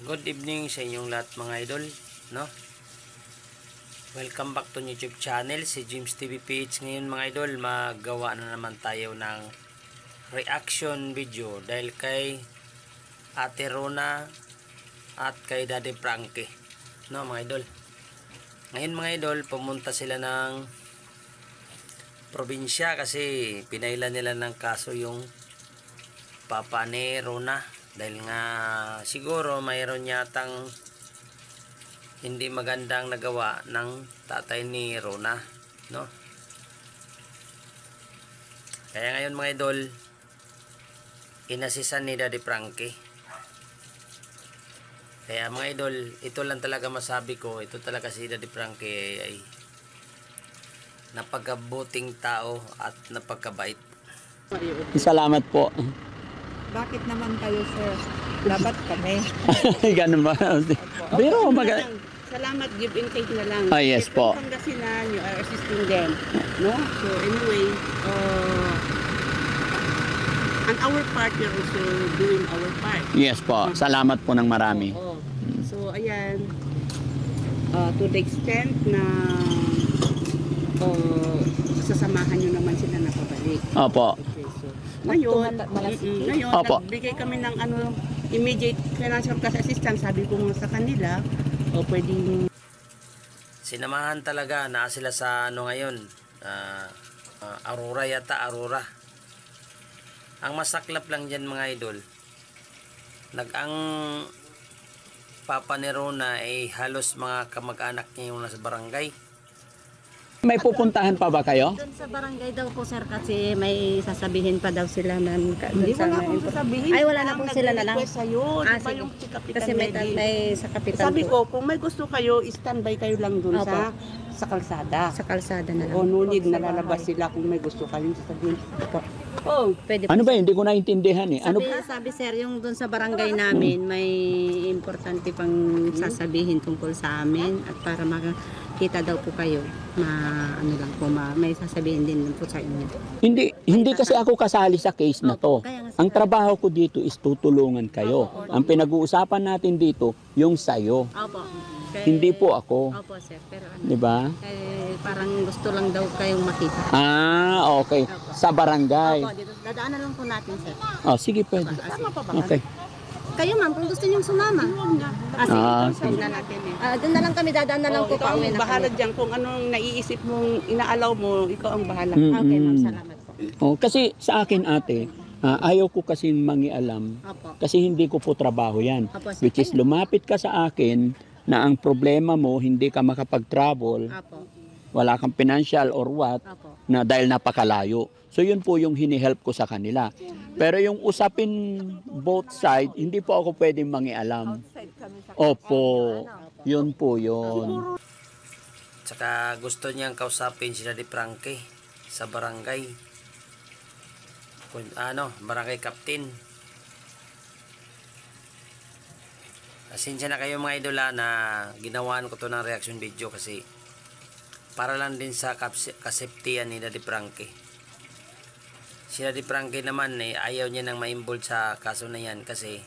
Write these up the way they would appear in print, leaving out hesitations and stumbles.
Good evening sa inyong lahat mga idol, no? Welcome back to YouTube channel, si James TV PH. Ngayon mga idol, magawa na naman tayo ng reaction video dahil kay Ate Rona at kay Daddy Frankie, no mga idol. Ngayon mga idol, pumunta sila ng probinsya kasi pinailan nila ng kaso yung papa ni Rona. Dahil nga siguro mayroon yatang hindi magandang nagawa ng tatay ni Rona, no? Kaya ngayon mga idol, inasisan ni Daddy Frankie. Kaya mga idol, ito lang talaga masabi ko, ito talaga si Daddy Frankie ay napakabuting tao at napakabait. Salamat po. Bakit naman kayo, sir? Dapat kami. Ganun ba? Pero Salamat, give and take na lang. yes po. From Pangasinan, you are assisting them. No? So anyway, on our part, you're also doing our part. Yes po. Salamat po ng marami. Oo. So ayan, to the extent na sasamahan nyo naman sila na pabalik. Opo. Okay, so ngayon, Opo. nagbigay kami ng immediate financial cash assistance. Sabi ko sa kanila, pwedeng Sinamahan talaga na sila sa ngayon, Aurora yata, Aurora. Ang masaklap lang dyan mga idol, ang papa ni Rona ay halos mga kamag-anak niya yung nasa barangay. May pupuntahan pa ba kayo? Doon sa barangay daw po sir kasi may sasabihin pa daw sila na hindi wala akong sasabihin. Ay wala na po sila na lang. Sa'yo, Ah, di ba sige. yung si Kapitan Kasi may Medi? sa kapitan Sabi po. ko, kung may gusto kayo, standby kayo lang dun Opo. sa kalsada. Sa kalsada na lang. O nunid, Sa nalalabas bahay. sila kung may gusto kayong sasabihin. Opo. Oh, Pwede po. Ano ba? Hindi ko naintindihan eh. Ano? Sabi sir, yung doon sa barangay namin may importante pang sasabihin tungkol sa amin at para makita daw po kayo. May sasabihin din po sa inyo. Hindi kasi ako kasali sa case na to. Opo, kaya nga, Ang sir. trabaho ko dito is tutulungan kayo. Opo. Ang pinag-uusapan natin dito, yung sayo. Opo. Hindi po ako. Opo sir, pero Di ba? parang gusto lang daw kayong makita. Okay. Opo. Sa barangay. Opo, dito, dadaanan lang po natin sir. Oh, sige, pwede. tama pa ba? Okay. Kayo ma'am, kung gusto niyong sumama. Sige, sige. Na natin eh. doon na lang kami, dadaan na lang po Ikaw pauwi ang na bahala kami. dyan. Kung anong naiisip mong inaalaw mo, ikaw ang bahala. Okay ma'am, salamat po. Oh, kasi sa akin ate, ayaw ko kasi mangialam. Opo. Kasi hindi ko po trabaho yan. Opo, sir. Which is lumapit ka sa akin na ang problema mo hindi ka makapag-travel, Opo. wala kang financial or what, Opo. na dahil napakalayo. So yun po yung hinihelp ko sa kanila. Pero yung usapin both side, hindi po ako pwedeng mangialam. Opo, yun po yun. Tsaka gusto niyang kausapin si Daddy Frankie sa barangay. Barangay captain. Pasensya na kayo mga idola na ginawaan ko to ng reaction video kasi para lang din sa kaseptian ni Daddy Frankie. Si Daddy Frankie naman ayaw niya nang ma-involve sa kaso na yan kasi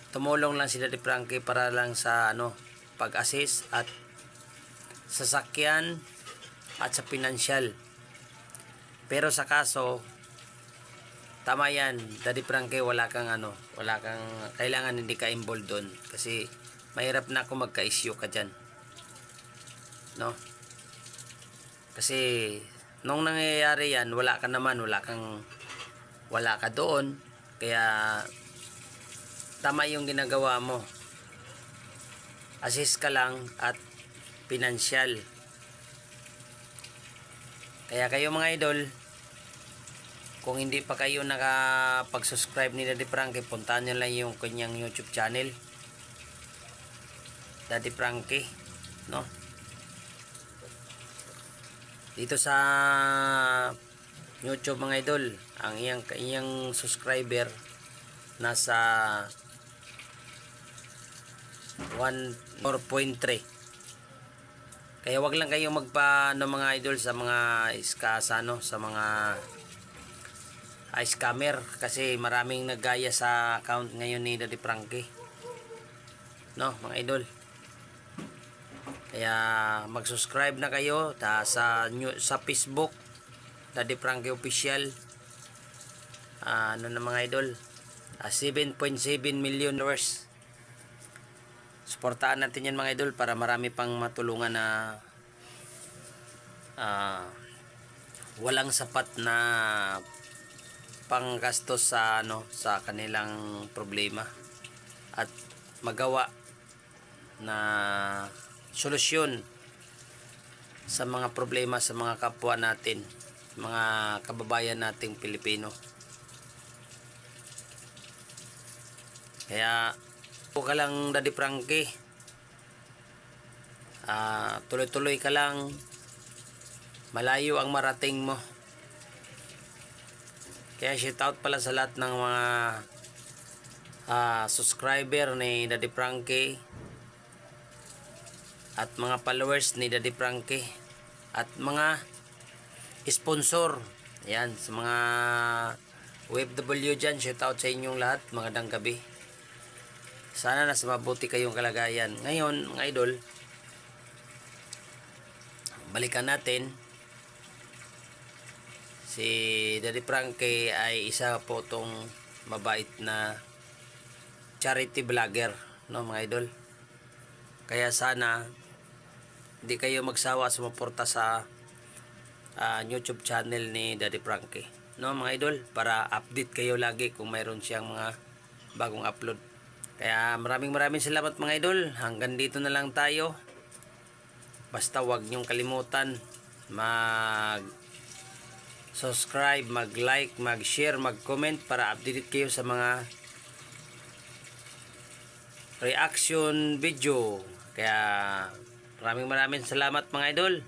tumulong lang si Daddy Frankie para lang sa pag-assist at sasakyan at sa financial. Pero sa kaso tama yan, Daddy Frankie, wala kang kailangan hindi ka involved doon kasi mahirap na ako magka-issue ka dyan, no? Kasi nung nangyayari yan, wala ka doon, kaya tama yung ginagawa mo, assist ka lang at financial. Kaya kayo mga idol, kung hindi pa kayo nakapag-subscribe ni Daddy Frankie, puntahan nyo lang yung kanyang YouTube channel, Daddy Frankie, no? Dito sa YouTube mga idol, ang iyang subscriber nasa 4.3. Kaya wag lang kayong mga idol sa mga sa mga scammer kasi maraming naggaya sa account ngayon ni Daddy Frankie. no, mga idol. Kaya mag-subscribe na kayo sa Facebook, Daddy Frankie Official. Ano na mga idol, 7.7 million viewers. Suportahan natin yan mga idol para marami pang matulungan na walang sapat na panggastos sa sa kanilang problema at magawa na solusyon sa mga problema sa mga kapwa natin, mga kababayan nating Pilipino. Kaya po ka lang, Daddy Frankie, tuloy-tuloy ka lang, malayo ang marating mo. Kaya shout out pala sa lahat ng mga subscriber ni Daddy Frankie at mga followers ni Daddy Frankie at mga sponsor. Yan, sa mga OFW dyan, shout out sa inyong lahat. Magandang gabi. Sana nasa mabuti kayong kalagayan. Ngayon, mga idol, balikan natin. Si Daddy Frankie ay isa po tong mabait na charity vlogger, no mga idol. Kaya sana hindi kayo magsawa sumuporta sa YouTube channel ni Daddy Frankie, no mga idol, para update kayo lagi kung mayroon siyang mga bagong upload. Kaya maraming salamat mga idol. Hanggang dito na lang tayo. Basta wag niyong kalimutan mag-subscribe, mag-like, mag-share, mag-comment para update kayo sa mga reaction video. Kaya maraming salamat mga idol.